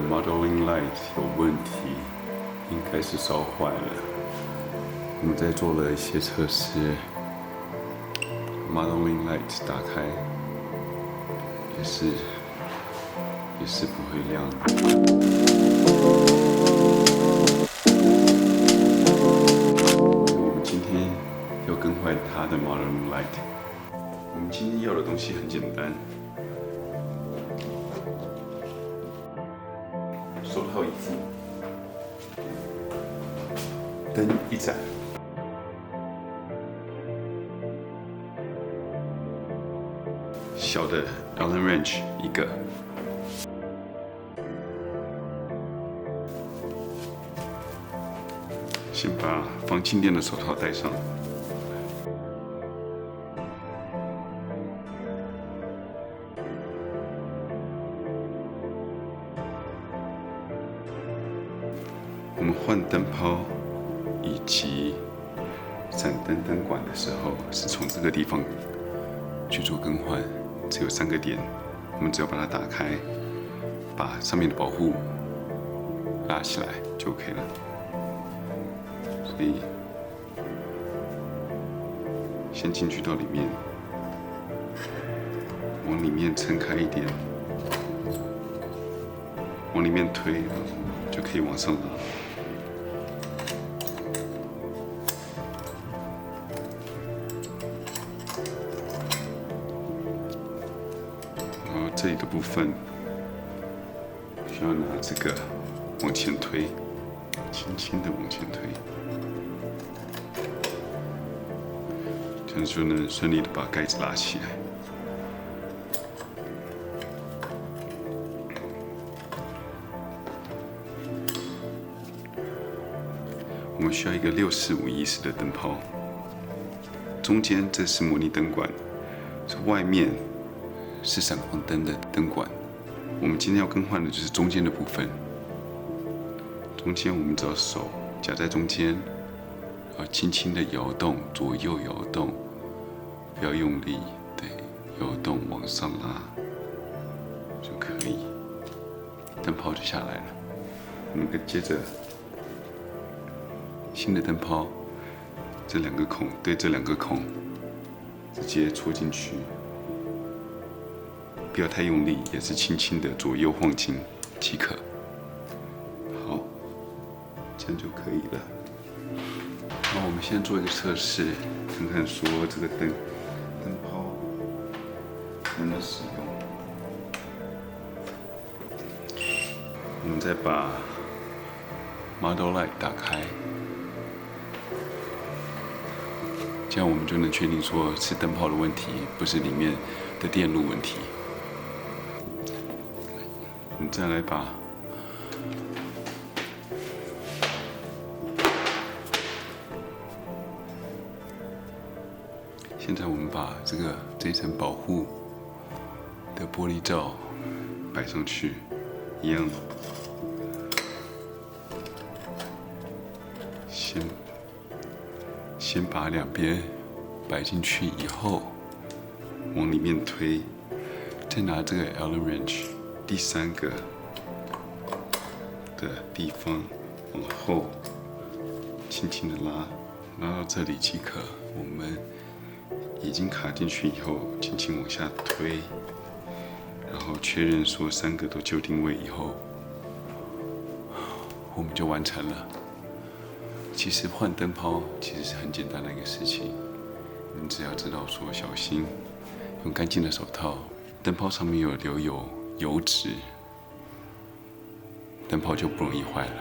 modeling light 有问题，应该是烧坏了。我们在做了一些测试 ，modeling light 打开也是不会亮的。我们今天要更换它的 modeling light。我们今天要的东西很简单。手套一副，灯一盏，小的 Allen wrench 一个，先把防静电的手套戴上。我们换灯泡以及闪灯灯管的时候，是从这个地方去做更换。只有3个点，我们只要把它打开，把上面的保护拉起来就 OK 了。所以先进去到里面，往里面撑开一点，往里面推，就可以往上拉。这里的部分需要拿这个往前推，轻轻的往前推，这样就能顺利的把盖子拉起来。我们需要一个64510的灯泡，中间这是模拟灯管，是外面是闪光灯的灯管。我们今天要更换的就是中间的部分。中间我们只要手夹在中间，然后轻轻的摇动，左右摇动，不要用力，对，摇动往上拉就可以，灯泡就下来了。我们接着新的灯泡，这2个孔对这2个孔直接戳进去。不要太用力，也是轻轻的左右晃进即可。好，这样就可以了。那我们现在做一个测试，看看说这个灯泡能不能使用。我们再把 model light 打开，这样我们就能确定说是灯泡的问题，不是里面的电路问题。我们再来把现在我们把这一层保护的玻璃罩摆上去，一样，先把2边摆进去以后，往里面推，再拿这个 Allen wrench。第3个的地方往后轻轻的拉到这里即可。我们已经卡进去以后，轻轻往下推，然后确认说3个都就定位以后，我们就完成了。其实换灯泡其实是很简单的一个事情，你只要知道说小心，用干净的手套，灯泡上面有留油脂，灯泡就不容易坏了。